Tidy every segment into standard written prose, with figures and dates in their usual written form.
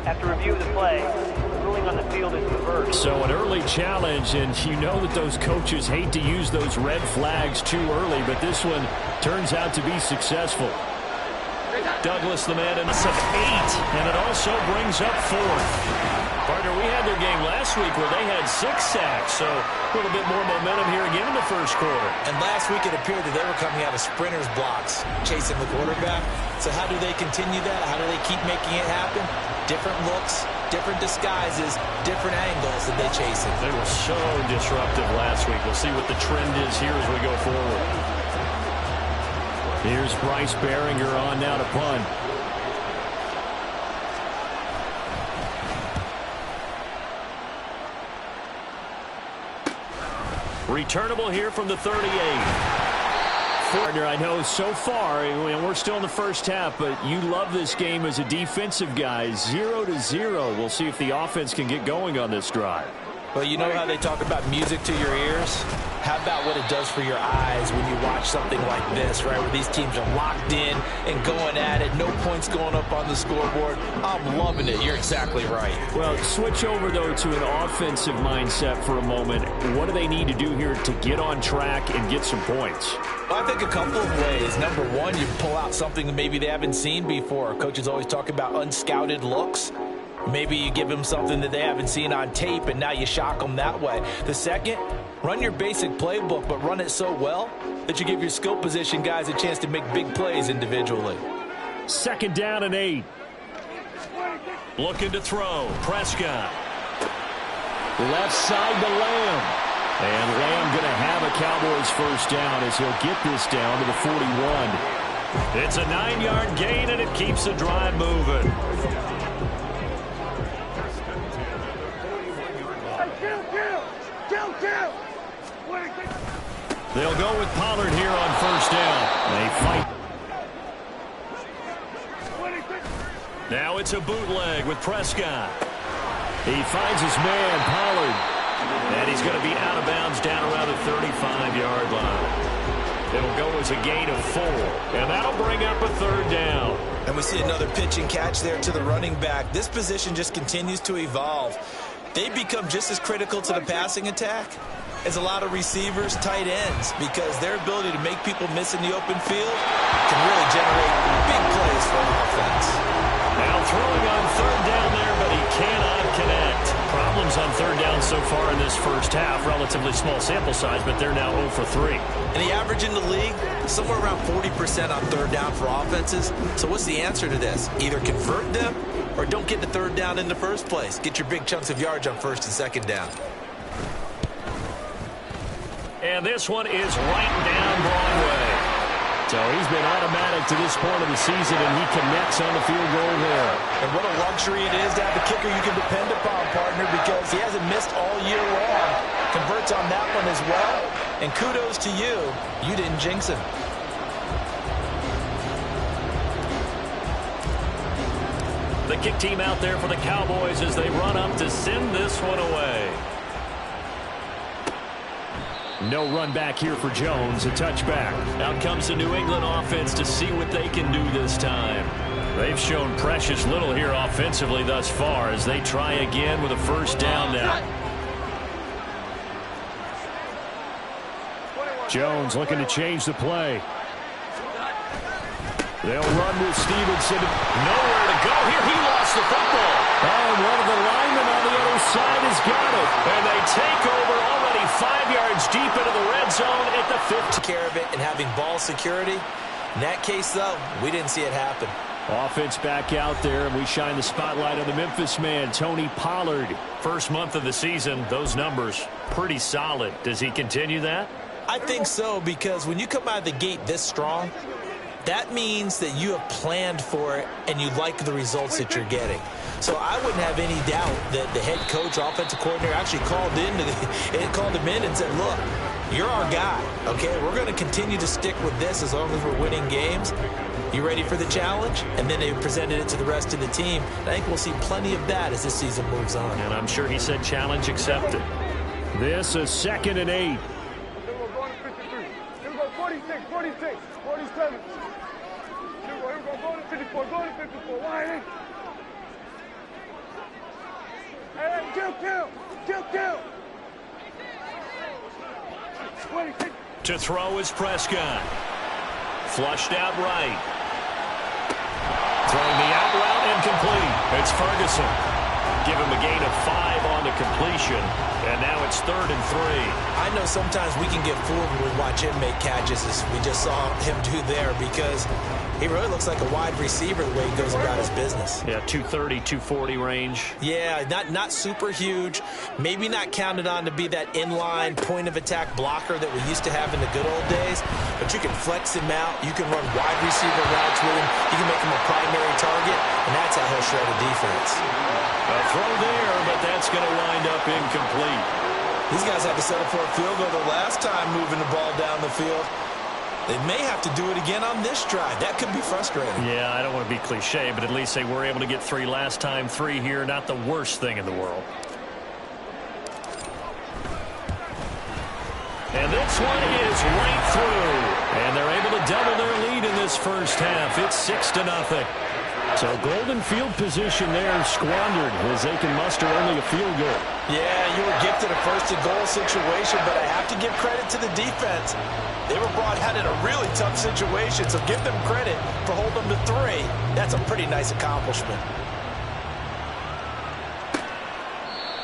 After review of the play, the ruling on the field is reversed. So an early challenge, and you know that those coaches hate to use those red flags too early, but this one turns out to be successful. Douglas, the man, in of 8, and it also brings up 4th. Partner, we had their game last week where they had 6 sacks, so a little bit more momentum here again in the first quarter. And last week it appeared that they were coming out of sprinters blocks, chasing the quarterback. So how do they continue that? How do they keep making it happen? Different looks, different disguises, different angles that they chase it. They were so disruptive last week. We'll see what the trend is here as we go forward. Here's Bryce Behringer on now to punt. Returnable here from the 38. Partner, I know so far, and we're still in the first half, but you love this game as a defensive guy. 0-0. We'll see if the offense can get going on this drive. Well, you know how they talk about music to your ears? How about what it does for your eyes when you watch something like this, right, where these teams are locked in and going at it, no points going up on the scoreboard? I'm loving it. You're exactly right. Well, switch over, though, to an offensive mindset for a moment. What do they need to do here to get on track and get some points? Well, I think a couple of ways. Number one, you pull out something that maybe they haven't seen before. Coaches always talk about unscouted looks. Maybe you give them something that they haven't seen on tape, and now you shock them that way. The second, run your basic playbook, but run it so well that you give your skill position guys a chance to make big plays individually. 2nd down and 8. Looking to throw. Prescott. Left side to Lamb. And Lamb going to have a Cowboys first down as he'll get this down to the 41. It's a 9-yard gain, and it keeps the drive moving. They'll go with Pollard here on first down. They fight. Now it's a bootleg with Prescott. He finds his man, Pollard. And he's going to be out of bounds down around the 35-yard line. It'll go as a gain of 4. And that'll bring up a 3rd down. And we see another pitch and catch there to the running back. This position just continues to evolve. They become just as critical to the passing attack as a lot of receivers, tight ends, because their ability to make people miss in the open field can really generate big plays for an offense. Now throwing on 3rd down there, but he cannot connect. Problems on 3rd down so far in this first half. Relatively small sample size, but they're now 0 for 3. And the average in the league, somewhere around 40% on 3rd down for offenses. So what's the answer to this? Either convert them or don't get the 3rd down in the first place. Get your big chunks of yards on 1st and 2nd down. And this one is right down Broadway. So he's been automatic to this point of the season, and he connects on the field goal there. And what a luxury it is to have a kicker you can depend upon, partner, because he hasn't missed all year long. Converts on that one as well. And kudos to you. You didn't jinx him. The kick team out there for the Cowboys as they run up to send this one away. No run back here for Jones, a touchback. Out comes the New England offense to see what they can do this time. They've shown precious little here offensively thus far as they try again with a first down now. Jones looking to change the play. They'll run with Stevenson. Nowhere to go here. He lost the football. And one of the linemen on the other side has got it. And they take over already 5 yards deep into the red zone at the 50. Care of it and having ball security. In that case, though, we didn't see it happen. Offense back out there, and we shine the spotlight on the Memphis man, Tony Pollard. First month of the season, those numbers pretty solid. Does he continue that? I think so, because when you come out of the gate this strong, that means that you have planned for it and you like the results that you're getting. So I wouldn't have any doubt that the head coach, offensive coordinator, actually called him in and said, look, you're our guy, okay? We're going to continue to stick with this as long as we're winning games. You ready for the challenge? And then they presented it to the rest of the team. I think we'll see plenty of that as this season moves on. And I'm sure he said challenge accepted. This is 2nd and 8. 46, 47. 54, go to 54, wide in. Hey, kill. 20, To throw is Prescott. Flushed out right. Throwing the out route incomplete. It's Ferguson. Give him a gain of 5 on the completion. And now it's 3rd and 3. I know sometimes we can get fooled when we watch him make catches, as we just saw him do there, because he really looks like a wide receiver the way he goes about his business. Yeah, 230, 240 range. Yeah, not super huge. Maybe not counted on to be that inline point-of-attack blocker that we used to have in the good old days, but you can flex him out. You can run wide receiver routes with him. You can make him a primary target, and that's how he'll shred a defense. A throw there, but that's going to wind up incomplete. These guys had to settle for a field goal the last time moving the ball down the field. They may have to do it again on this drive. That could be frustrating. Yeah, I don't want to be cliche, but at least they were able to get 3 last time. 3 here, not the worst thing in the world. And this one is right through. And they're able to double their lead in this first half. It's 6-0. So golden field position there squandered as they can muster only a field goal. Yeah, you were gifted a first-and-goal situation, but I have to give credit to the defense. They were brought out in a really tough situation, so give them credit for holding them to 3. That's a pretty nice accomplishment.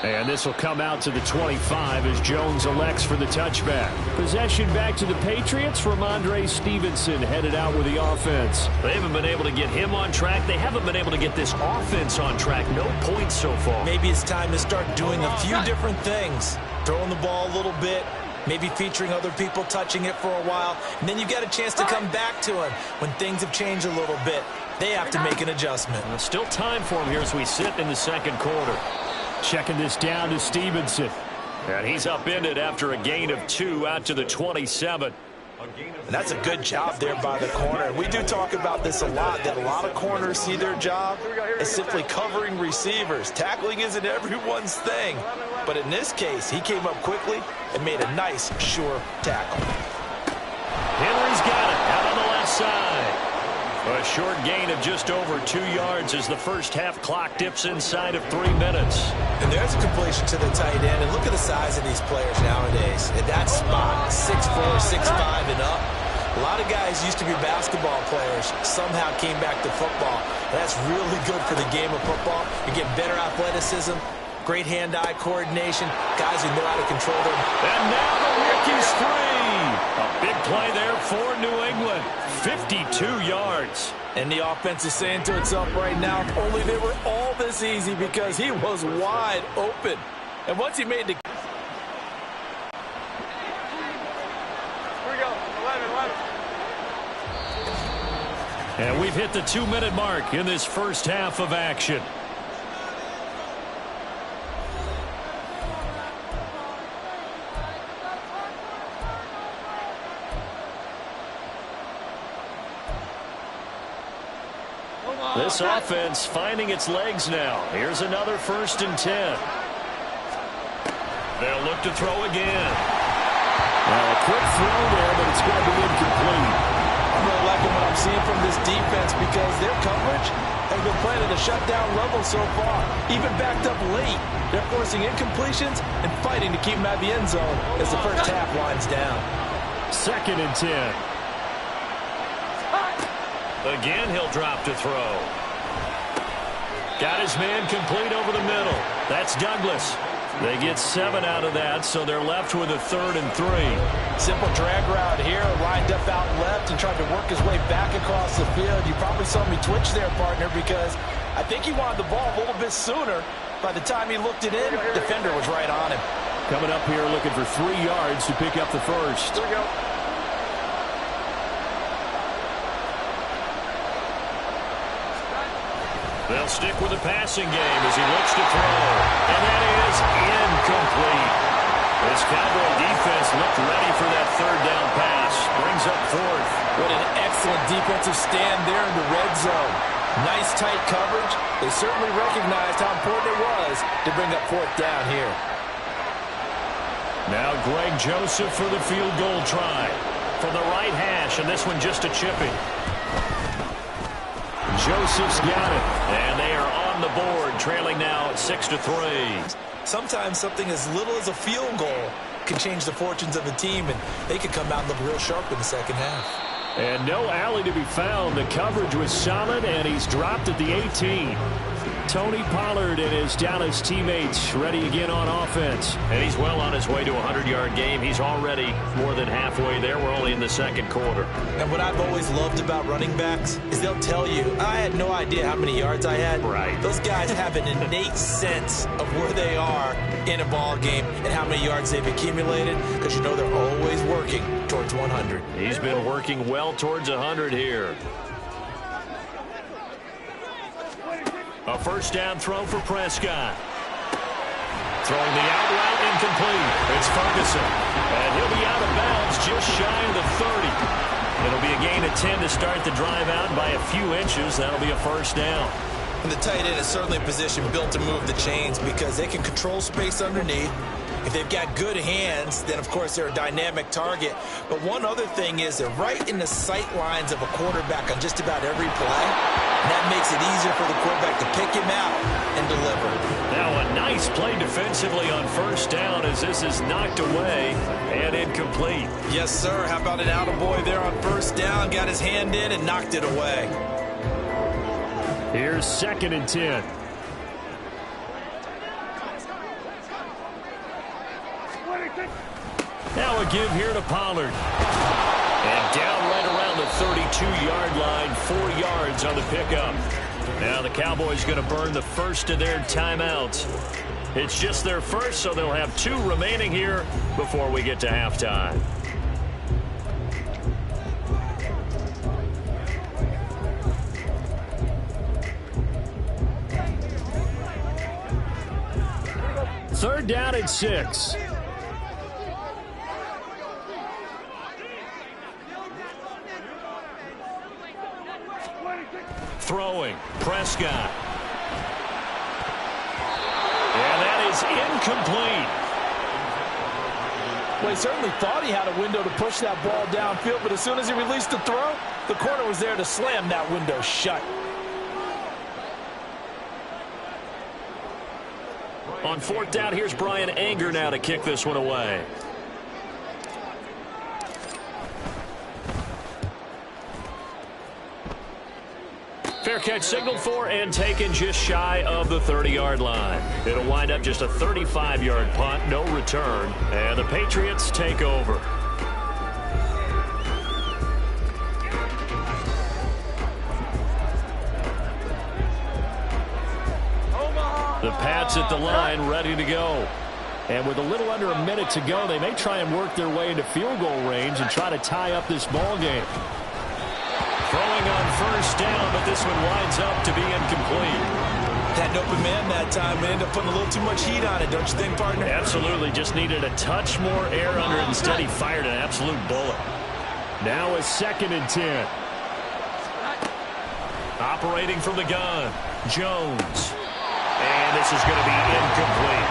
And this will come out to the 25 as Jones elects for the touchback. Possession back to the Patriots from Andre Stevenson headed out with the offense. They haven't been able to get him on track. They haven't been able to get this offense on track. No points so far. Maybe it's time to start doing a few different things. Throwing the ball a little bit, maybe featuring other people touching it for a while, and then you get a chance to come back to him when things have changed a little bit. They have to make an adjustment. Still time for him here as we sit in the second quarter. Checking this down to Stevenson. And he's upended after a gain of 2 out to the 27. And that's a good job there by the corner. We do talk about this a lot, that a lot of corners see their job as simply covering receivers. Tackling isn't everyone's thing. But in this case, he came up quickly and made a nice, sure tackle. Henry's got it out on the left side. A short gain of just over 2 yards as the first half clock dips inside of 3 minutes. And there's a completion to the tight end. And look at the size of these players nowadays. At that spot, 6'4", 6'5", and up. A lot of guys used to be basketball players, somehow came back to football. That's really good for the game of football. You get better athleticism, great hand-eye coordination, guys who know how to control them. And now the Ricky's free. A big play there for New England. 52 yards. And the offense is saying to itself right now, if only they were all this easy, because he was wide open. And once he made the... Here we go, 11. And we've hit the 2-minute mark in this first half of action. This offense finding its legs now. Here's another 1st and 10. They'll look to throw again. A quick throw there, but it's going to be incomplete. I'm really liking what I'm seeing from this defense, because their coverage has been playing at a shutdown level so far. Even backed up late, they're forcing incompletions and fighting to keep them out of the end zone as the first half winds down. 2nd and 10. Again, he'll drop to throw. Got his man complete over the middle. That's Douglas. They get 7 out of that, so they're left with a 3rd and 3. Simple drag route here, lined up out left and tried to work his way back across the field. You probably saw me twitch there, partner, because I think he wanted the ball a little bit sooner. By the time he looked it in, the defender was right on him. Coming up here looking for 3 yards to pick up the first. Here we go. They'll stick with the passing game as he looks to throw. And that is incomplete. This Cowboy defense looked ready for that 3rd down pass. Brings up 4th. What an excellent defensive stand there in the red zone. Nice tight coverage. They certainly recognized how important it was to bring up 4th down here. Now Greg Joseph for the field goal try. From the right hash, and this one just a chipping. Joseph's got it. And they are on the board, trailing now 6-3. Sometimes something as little as a field goal can change the fortunes of a team, and they could come out and look real sharp in the second half. And no alley to be found. The coverage was solid, and he's dropped at the 18. Tony Pollard and his Dallas teammates ready again on offense. And he's well on his way to a 100-yard game. He's already more than halfway there. We're only in the second quarter. And what I've always loved about running backs is they'll tell you, I had no idea how many yards I had. Right. Those guys have an innate sense of where they are in a ball game and how many yards they've accumulated, because you know they're always working towards 100. He's been working well towards 100 here. A first down throw for Prescott. Throwing the out route incomplete. It's Ferguson. And he'll be out of bounds just shy of the 30. It'll be a gain of 10 to start the drive out by a few inches. That'll be a first down. And the tight end is certainly a position built to move the chains because they can control space underneath. If they've got good hands, then, of course, they're a dynamic target. But one other thing is they're right in the sight lines of a quarterback on just about every play. And that makes it easier for the quarterback to pick him out and deliver. Now a nice play defensively on first down as this is knocked away and incomplete. Yes, sir. How about an attaboy there on first down? Got his hand in and knocked it away. Here's 2nd and 10. Now a give here to Pollard. And down right around the 32-yard line, 4 yards on the pickup. Now the Cowboys going to burn the first of their timeouts. It's just their first, so they'll have 2 remaining here before we get to halftime. Third down and 6. Throwing, Prescott. And that is incomplete. Well, he certainly thought he had a window to push that ball downfield, but as soon as he released the throw, the corner was there to slam that window shut. On 4th down, here's Brian Anger now to kick this one away. Fair catch signaled for and taken just shy of the 30-yard line. It'll wind up just a 35-yard punt, no return, and the Patriots take over. The Pats at the line, ready to go. And with a little under a minute to go, they may try and work their way into field goal range and try to tie up this ball game. Throwing on first down, but this one winds up to be incomplete. Had an open man that time and ended up putting a little too much heat on it, don't you think, partner? Absolutely. Just needed a touch more air under it. Instead, he fired an absolute bullet. Now a 2nd and 10. Operating from the gun, Jones. And this is going to be incomplete.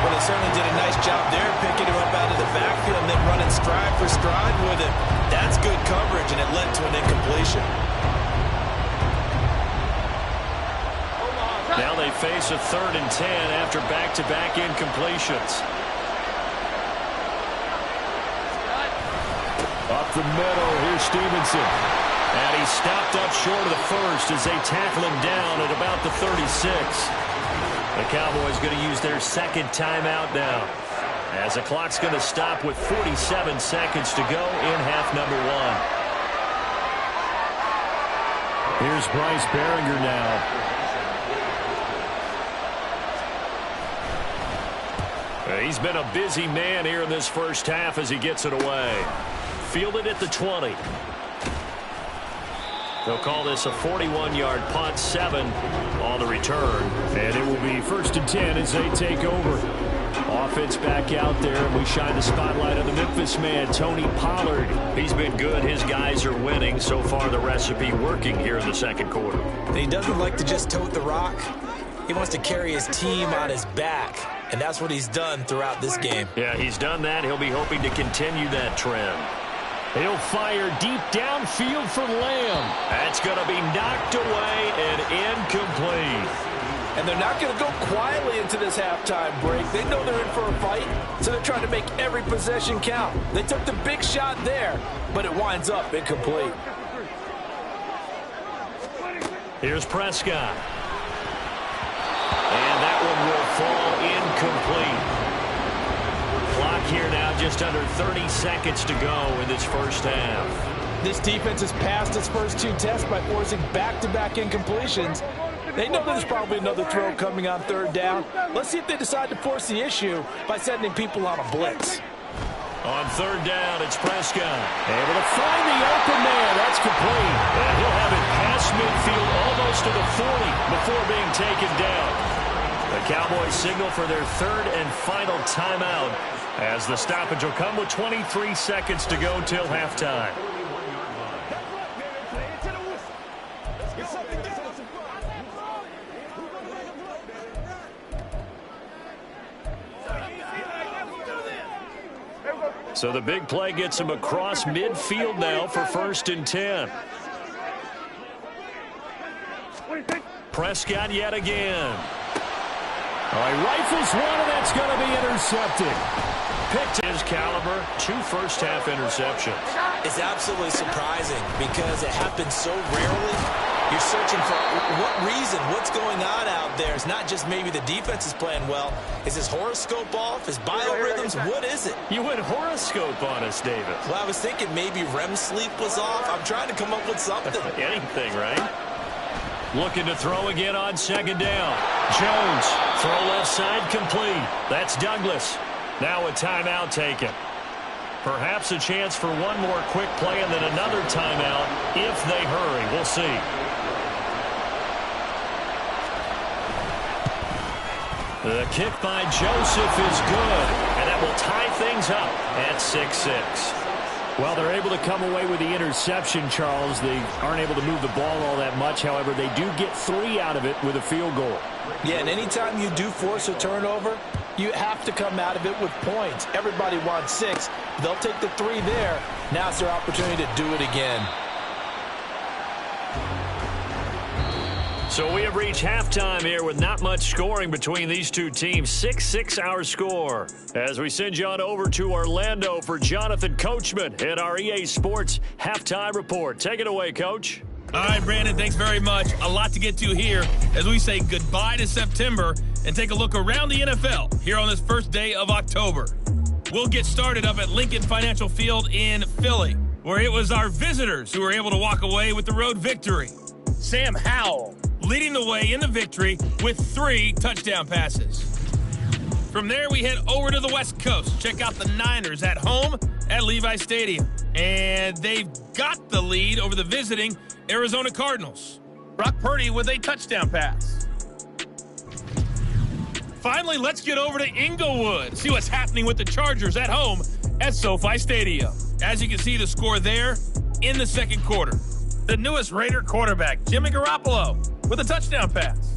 Well, they certainly did a nice job there, picking him up out of the backfield and then running stride for stride with him. That's good coverage, and it led to an incompletion. Now they face a 3rd and 10 after back-to-back incompletions. Up the middle, here's Stevenson. And he's stopped up short of the first as they tackle him down at about the 36. The Cowboys going to use their 2nd timeout now, as the clock's going to stop with 47 seconds to go in half number 1. Here's Bryce Behringer now. He's been a busy man here in this first half as he gets it away. Fielded at the 20. They'll call this a 41-yard punt, 7 on the return. And it will be 1st and 10 as they take over. Offense back out there, and we shine the spotlight on the Memphis man, Tony Pollard. He's been good. His guys are winning. So far, the recipe working here in the second quarter. And he doesn't like to just tote the rock. He wants to carry his team on his back, and that's what he's done throughout this game. Yeah, he's done that. He'll be hoping to continue that trend. He'll fire deep downfield for Lamb. That's going to be knocked away and incomplete. And they're not going to go quietly into this halftime break. They know they're in for a fight, so they're trying to make every possession count. They took the big shot there, but it winds up incomplete. Here's Prescott. And that one will fall incomplete. Clock here now just under 30 seconds to go in this first half. This defense has passed its first two tests by forcing back-to-back incompletions. They know there's probably another throw coming on third down. Let's see if they decide to force the issue by sending people on a blitz. On third down, it's Prescott. Able to find the open man. That's complete. And he'll have it past midfield almost to the 40 before being taken down. The Cowboys signal for their third and final timeout as the stoppage will come with 23 seconds to go till halftime. So the big play gets him across midfield now for 1st and 10. Prescott yet again. He rifles one, and that's going to be intercepted. Picked his caliber, 2 first-half interceptions. It's absolutely surprising because it happens so rarely. You're searching for what reason, what's going on out there. It's not just maybe the defense is playing well. Is his horoscope off? His biorhythms? What is it? You went horoscope on us, David. Well, I was thinking maybe REM sleep was off. I'm trying to come up with something. Anything, right? Looking to throw again on second down. Jones, throw left side complete. That's Douglas. Now a timeout taken. Perhaps a chance for one more quick play and then another timeout if they hurry. We'll see. The kick by Joseph is good, and that will tie things up at 6-6. Well, they're able to come away with the interception, Charles. They aren't able to move the ball all that much. However, they do get 3 out of it with a field goal. Yeah, and anytime you do force a turnover, you have to come out of it with points. Everybody wants 6. They'll take the 3 there. Now it's their opportunity to do it again. So we have reached halftime here with not much scoring between these two teams. 6-6 our score. As we send you on over to Orlando for Jonathan Coachman in our EA Sports Halftime Report. Take it away, Coach. All right, Brandon, thanks very much. A lot to get to here as we say goodbye to September and take a look around the NFL here on this first day of October. We'll get started up at Lincoln Financial Field in Philly, where it was our visitors who were able to walk away with the road victory. Sam Howell leading the way in the victory with 3 touchdown passes. From there, we head over to the West Coast. Check out the Niners at home at Levi Stadium. And they've got the lead over the visiting Arizona Cardinals. Brock Purdy with a touchdown pass. Finally, let's get over to Inglewood. See what's happening with the Chargers at home at SoFi Stadium. As you can see, the score there in the second quarter. The newest Raider quarterback, Jimmy Garoppolo, with a touchdown pass.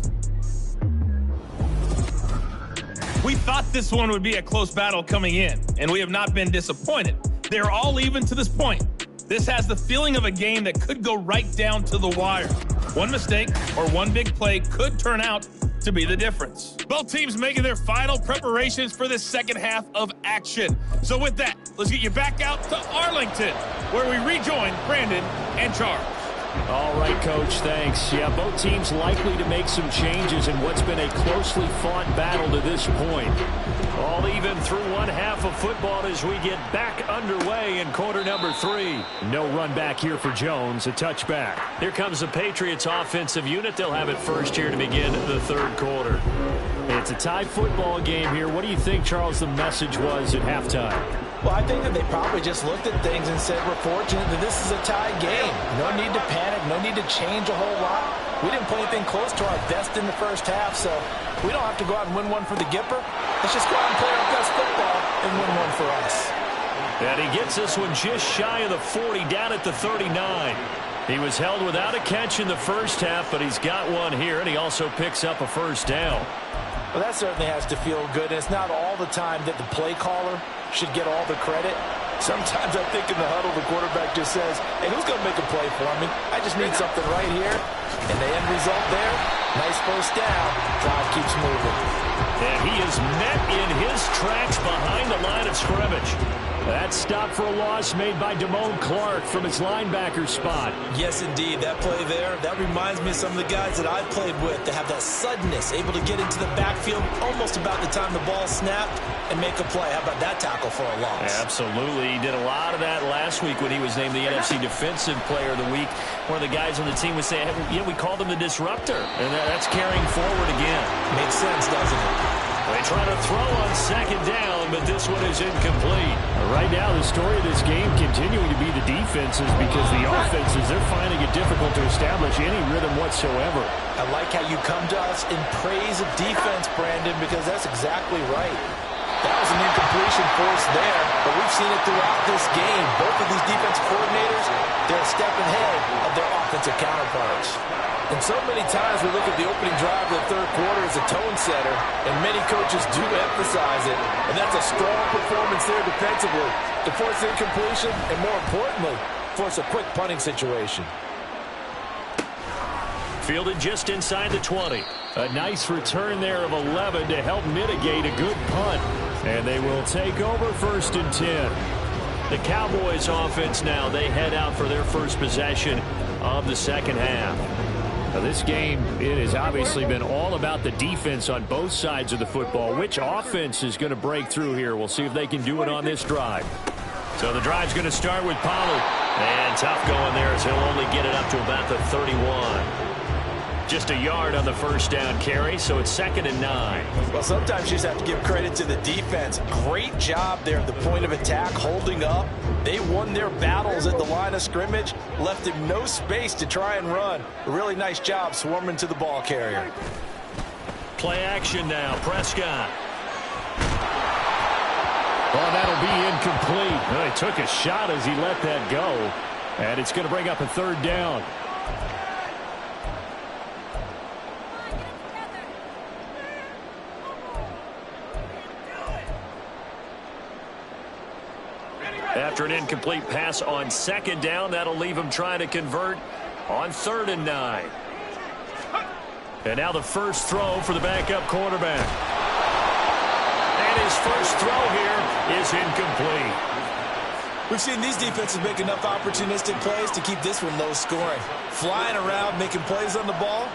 We thought this one would be a close battle coming in, and we have not been disappointed. They're all even to this point. This has the feeling of a game that could go right down to the wire. One mistake or one big play could turn out to be the difference. Both teams making their final preparations for this second half of action. So with that, let's get you back out to Arlington, where we rejoin Brandon and Charles. All right, Coach, thanks. Yeah, both teams likely to make some changes in what's been a closely fought battle to this point. All even through one half of football as we get back underway in quarter number 3. No run back here for Jones, a touchback. Here comes the Patriots offensive unit. They'll have it first here to begin the third quarter. It's a tie football game here. What do you think, Charles, the message was at halftime? Well, I think that they probably just looked at things and said, we're fortunate that this is a tie game. No need to panic, no need to change a whole lot. We didn't play anything close to our best in the first half, so we don't have to go out and win one for the Gipper. Let's just go out and play our best football and win one for us. And he gets this one just shy of the 40, down at the 39. He was held without a catch in the first half, but he's got one here, and he also picks up a first down. Well, that certainly has to feel good. And it's not all the time that the play caller should get all the credit. Sometimes I think in the huddle, the quarterback just says, hey, who's going to make a play for me? I just need something right here. And the end result there, nice first down. Drive keeps moving. And he is met in his tracks behind the line of scrimmage. That stop for a loss made by Damone Clark from his linebacker spot. Yes, indeed. That play there, that reminds me of some of the guys that I've played with to have that suddenness, able to get into the backfield almost about the time the ball snapped and make a play. How about that tackle for a loss? Absolutely. He did a lot of that last week when he was named the NFC Defensive Player of the Week. One of the guys on the team would say, yeah, we called him the disruptor. And that's carrying forward again. Makes sense, doesn't it? They try to throw on second down, but this one is incomplete. Right now, the story of this game continuing to be the defenses because the offenses, they're finding it difficult to establish any rhythm whatsoever. I like how you come to us in praise of defense, Brandon, because that's exactly right. That was an incompletion force there, but we've seen it throughout this game. Both of these defense coordinators, they're a step ahead of their offensive counterparts. And so many times we look at the opening drive of the third quarter as a tone setter, and many coaches do emphasize it. And that's a strong performance there defensively to force incompletion and, more importantly, force a quick punting situation. Fielded just inside the 20. A nice return there of 11 to help mitigate a good punt. And they will take over 1st and 10. The Cowboys offense now, they head out for their first possession of the second half. Now this game, it has obviously been all about the defense on both sides of the football. Which offense is going to break through here? We'll see if they can do it on this drive. So the drive's going to start with Pollard. And tough going there as he'll only get it up to about the 31. Just a yard on the first down carry, so it's 2nd and 9. Well, sometimes you just have to give credit to the defense. Great job there at the point of attack, holding up. They won their battles at the line of scrimmage, left him no space to try and run. A really nice job swarming to the ball carrier. Play action now, Prescott. Oh, that'll be incomplete. Well, he took a shot as he let that go, and it's going to bring up a 3rd down. After an incomplete pass on 2nd down, that'll leave him trying to convert on 3rd and 9. And now the first throw for the backup quarterback. And his first throw here is incomplete. We've seen these defenses make enough opportunistic plays to keep this one low scoring. Flying around, making plays on the ball,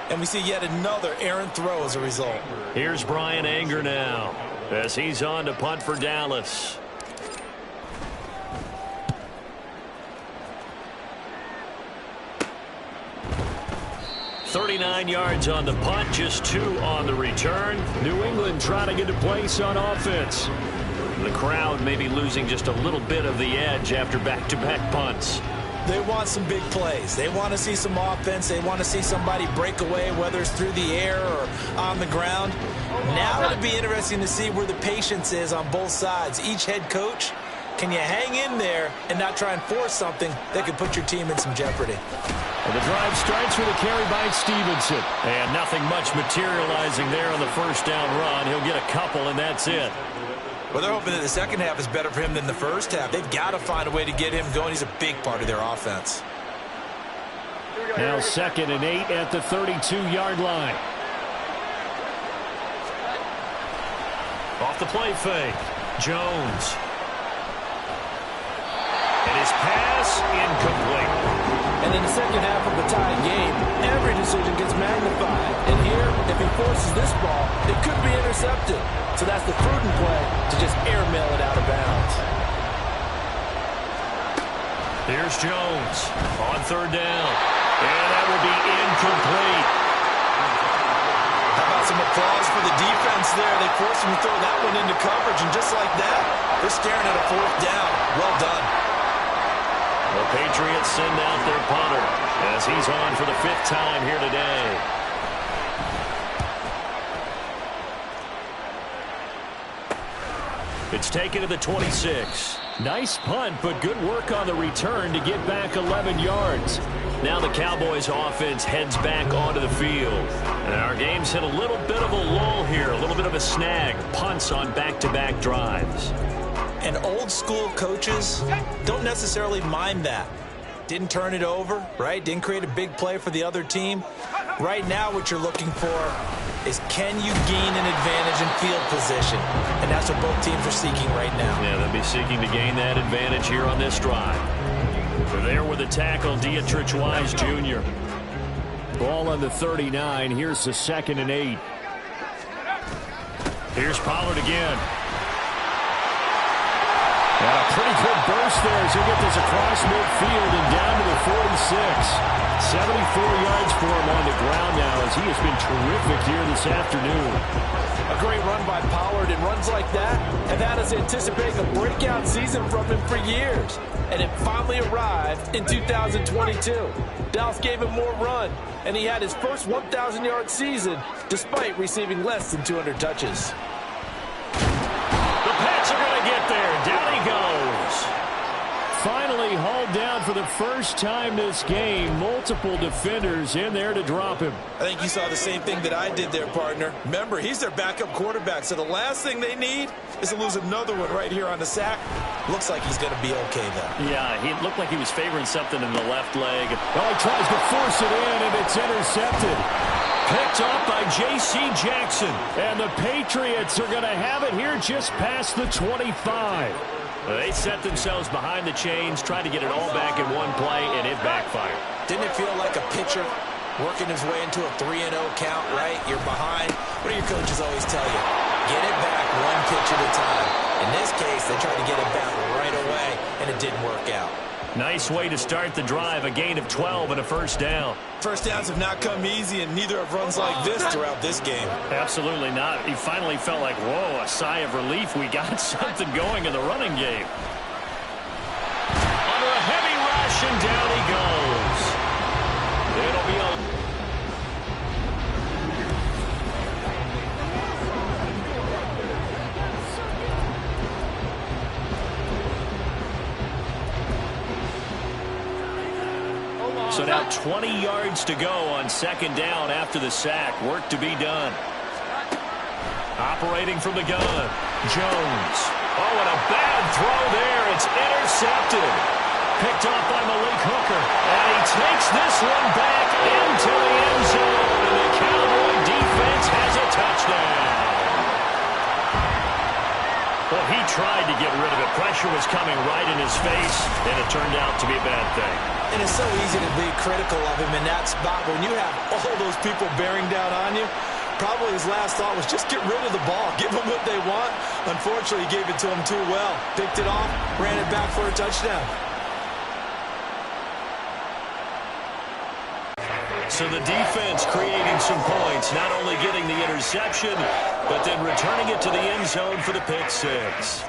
and we see yet another errant throw as a result. Here's Brian Anger now as he's on to punt for Dallas. 39 yards on the punt, just 2 on the return. New England trying to get a place on offense. The crowd may be losing just a little bit of the edge after back-to-back punts. They want some big plays. They want to see some offense. They want to see somebody break away, whether it's through the air or on the ground. Now it'll be interesting to see where the patience is on both sides. Each head coach, can you hang in there and not try and force something that could put your team in some jeopardy? And the drive starts with a carry by Stevenson. And nothing much materializing there on the first down run. He'll get a couple, and that's it. Well, they're hoping that the second half is better for him than the first half. They've got to find a way to get him going. He's a big part of their offense. Now 2nd and 8 at the 32-yard line. Off the play fake. Jones. And his pass incomplete. And in the second half of the tied game, every decision gets magnified. And here, if he forces this ball, it could be intercepted. So that's the prudent play to just airmail it out of bounds. Here's Jones on 3rd down. And that will be incomplete. How about some applause for the defense there? They forced him to throw that one into coverage, and just like that, they're staring at a 4th down. Well done. The Patriots send out their punter as he's on for the 5th time here today. It's taken to the 26. Nice punt, but good work on the return to get back 11 yards. Now the Cowboys offense heads back onto the field. And our game's hit a little bit of a lull here, a little bit of a snag. Punts on back-to-back drives. And old school coaches don't necessarily mind that. Didn't turn it over, right? Didn't create a big play for the other team. Right now what you're looking for is, can you gain an advantage in field position? And that's what both teams are seeking right now. Yeah, they'll be seeking to gain that advantage here on this drive. There with the tackle, Dietrich Wise Jr. Ball on the 39. Here's the 2nd and 8. Here's Pollard again. And a pretty good burst there as he'll get this across midfield and down to the 46. 74 yards for him on the ground now as he has been terrific here this afternoon. A great run by Pollard, and runs like that have had us anticipating a breakout season from him for years. And it finally arrived in 2022. Dallas gave him more run, and he had his first 1,000-yard season despite receiving less than 200 touches. The Pats are going to get there. Down he goes. Finally hauled down for the first time this game. Multiple defenders in there to drop him. I think you saw the same thing that I did there, partner. Remember, he's their backup quarterback, so the last thing they need is to lose another one right here on the sack. Looks like he's going to be okay, though. Yeah, he looked like he was favoring something in the left leg. Well, he tries to force it in, and it's intercepted. Picked up by J.C. Jackson. And the Patriots are going to have it here just past the 25. They set themselves behind the chains, tried to get it all back in one play, and it backfired. Didn't it feel like a pitcher working his way into a 3-0 count, right? You're behind. What do your coaches always tell you? Get it back one pitch at a time. In this case, they tried to get it back right away, and it didn't work out. Nice way to start the drive, a gain of 12 and a first down. First downs have not come easy, and neither have runs like this throughout this game. Absolutely not. He finally felt like, whoa, a sigh of relief. We got something going in the running game. Under a heavy rush, and down he goes. It'll be a... So now 20 yards to go on 2nd down after the sack. Work to be done. Operating from the gun, Jones. Oh, and a bad throw there. It's intercepted. Picked off by Malik Hooker. And he takes this one back into the end zone. And the Cowboy defense has a touchdown. Well, he tried to get rid of it. Pressure was coming right in his face, and it turned out to be a bad thing. And it's so easy to be critical of him in that spot. When you have all those people bearing down on you, probably his last thought was just get rid of the ball. Give them what they want. Unfortunately, he gave it to them too well. Picked it off, ran it back for a touchdown. So the defense creating some points, not only getting the interception, but then returning it to the end zone for the pick six.